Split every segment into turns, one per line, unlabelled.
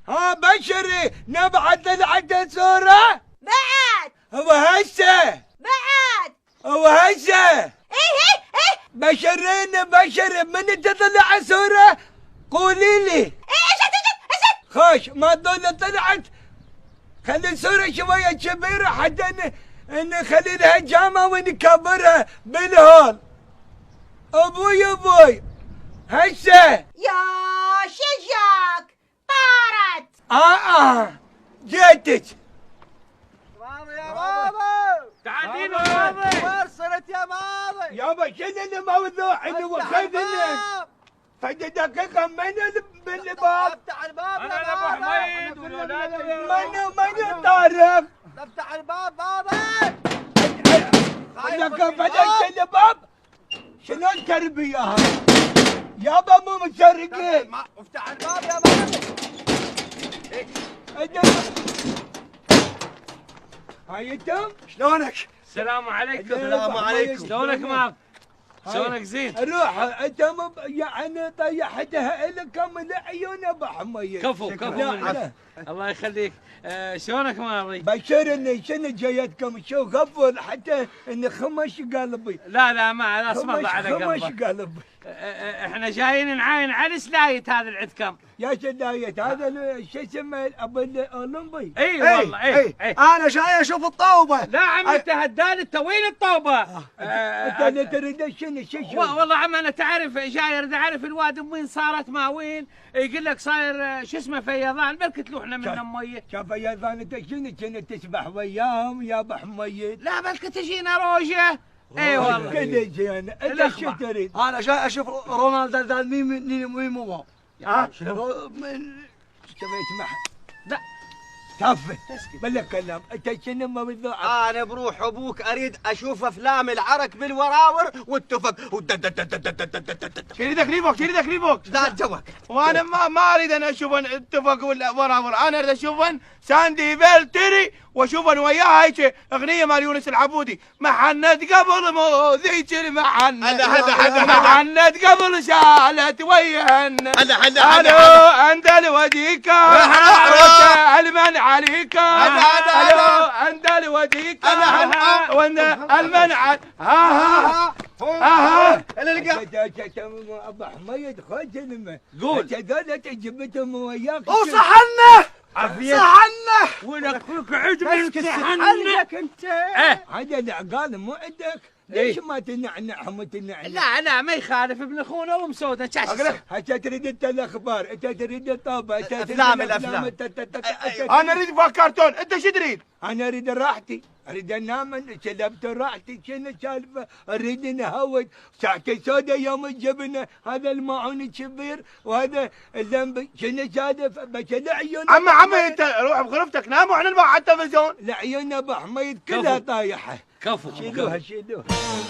ها بشري نبعث طلعت صورة
بعد
هو هسه
بعد
هو هسه
ايه
بشري من تطلع صورة قولي لي
ايش
خوش ما تظل طلعت خلي الصورة شوية كبيرة حتى نخلي لها جامعة ونكبرها بالهول ابوي هسه
يا شجاك طارت
جيتك
ماما يا ماما
تعالين يا ماما
وصلت يا ماما
يابا شنو الموضوع اللي وخذنا فد دقيقة من بالباب
افتح الباب
انا
يا
ابو
ماما
حميد والولاد
من طارق
افتح الباب ماما
لك فتحت الباب شلون تربية يابا مو مسرقين
افتح الباب يا ماما
هاي انتم
شلونك؟
السلام عليكم.
السلام عليكم.
شلونك ماض؟ شلونك زين؟
روح انتم يعني طيحتها لكم العيون ابو حميد
كفو
لا.
الله يخليك. شلونك ماضي؟
بشرني شنو جايتكم شو غفل حتى ان خمش قلبي
لا ما اسمع على
خمش
قلبك.
قلبي
احنا جايين نعاين على سلايت هذا اللي عندكم.
يا شدايت هذا شو اسمه ابو الاولمبي
اي والله اي
انا جاي اشوف الطوبه.
لا عم انت هدان الطويل الطوبه.
انت اللي تريد شنو
والله عم انا تعرف جاي اريد اعرف الواد من وين صارت ما وين يقول لك صاير شو اسمه فيضان بركة تلوحنا من ميه.
شوف يا ذان انت شنو كنت تسبح وياهم يا ابو حميد
لا بلكة تجينا روجه. اي والله
كل زين انت شو تريد؟
انا جاي اشوف رونالدو ذا مين مو
شنو اسمح
لا
تافه بلا كلام انت شنو موضوعك؟
انا بروح ابوك اريد اشوف افلام العرك بالوراور والتفق
شيل تكليفك
لا جوك.
وانا ما اريد ان اشوف التفق وراور، انا اريد اشوف ساندي بيلتري واشوف وياها هيك اغنيه مال يونس العبودي محنت قبل مو ذيك المحنت محنت قبل شالت ويهن الو عند الوديك المن عليك الو عند الوديك المن ها
ابو حميد خذ كلمه
قول.
هذول جبتهم وياك
وصحنا
عافية
صحنا
ولك فيك عجب
حلقك انت.
هذا العقال مو عندك ليش ما تنعنعهم وتنعنع؟
لا ما يخالف ابن اخونا ومسوده
هسه تريد انت الاخبار، انت تريد الطابه، انت تريد
الافلام.
انا اريد فيها كرتون، انت شو تريد؟
انا اريد راحتي، اريد انام شلبت راحتي، شنو السالفه؟ اريد نهود ساعتين سودا يوم الجبنه، هذا الماعون الكبير وهذا اللمبي، شنو السالفه؟ بس العيون
عمي انت روح بغرفتك نام واحنا نبع على التلفزيون.
العيون ابو حميد كلها طايحه.
كفو
شيلوها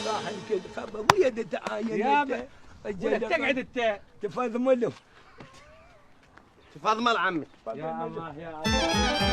راح الكل خبر ويا تعاين
يابا ولك تقعد انت
تفضملوا
تفضل عمي.
يا الله يا الله.